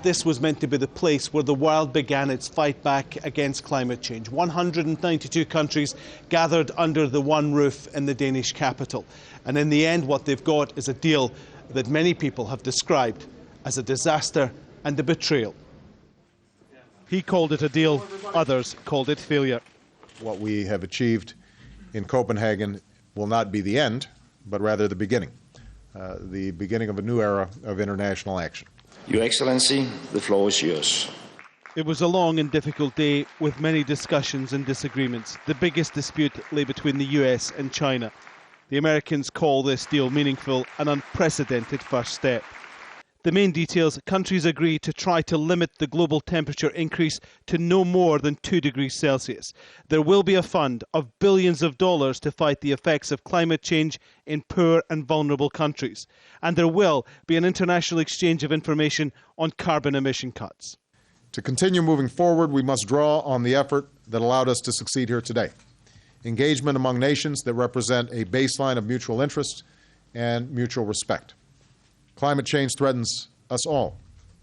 This was meant to be the place where the world began its fight back against climate change. 192 countries gathered under the one roof in the Danish capital. And in the end, what they've got is a deal that many people have described as a disaster and a betrayal. He called it a deal, others called it failure. What we have achieved in Copenhagen will not be the end, but rather the beginning of a new era of international action. Your Excellency, the floor is yours. It was a long and difficult day with many discussions and disagreements. The biggest dispute lay between the US and China. The Americans call this deal meaningful, an unprecedented first step. The main details: countries agree to try to limit the global temperature increase to no more than 2 degrees Celsius. There will be a fund of billions of dollars to fight the effects of climate change in poor and vulnerable countries. And there will be an international exchange of information on carbon emission cuts. To continue moving forward, we must draw on the effort that allowed us to succeed here today. Engagement among nations that represent a baseline of mutual interest and mutual respect. Climate change threatens us all.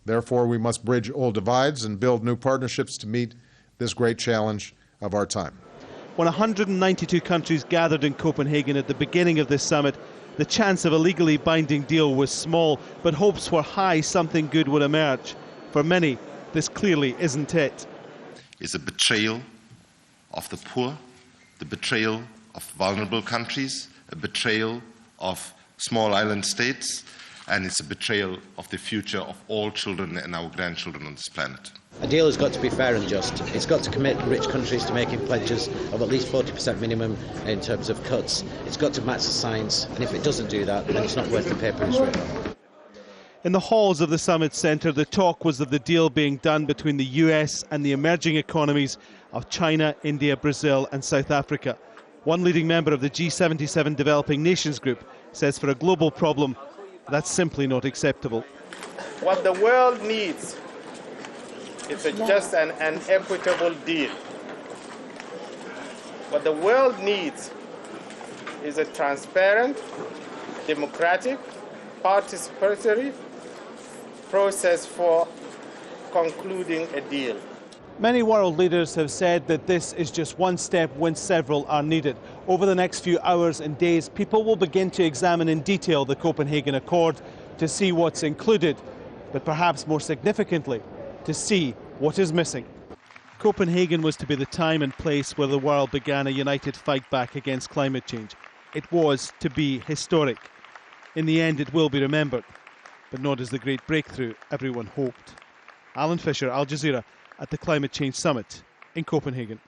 Therefore, we must bridge old divides and build new partnerships to meet this great challenge of our time. When 192 countries gathered in Copenhagen at the beginning of this summit, the chance of a legally binding deal was small, but hopes were high something good would emerge. For many, this clearly isn't it. It's a betrayal of the poor, the betrayal of vulnerable countries, a betrayal of small island states, and it's a betrayal of the future of all children and our grandchildren on this planet. A deal has got to be fair and just. It's got to commit rich countries to making pledges of at least 40% minimum in terms of cuts. It's got to match the science, and if it doesn't do that, then it's not worth the paper it's written on. In the halls of the Summit Centre, the talk was of the deal being done between the US and the emerging economies of China, India, Brazil and South Africa. One leading member of the G77 Developing Nations Group says for a global problem, that's simply not acceptable. What the world needs is a just and an equitable deal. What the world needs is a transparent, democratic, participatory process for concluding a deal. Many world leaders have said that this is just one step when several are needed. Over the next few hours and days, people will begin to examine in detail the Copenhagen Accord to see what's included, but perhaps more significantly, to see what is missing. Copenhagen was to be the time and place where the world began a united fight back against climate change. It was to be historic. In the end, it will be remembered, but not as the great breakthrough everyone hoped. Alan Fisher, Al Jazeera, at the Climate Change Summit in Copenhagen.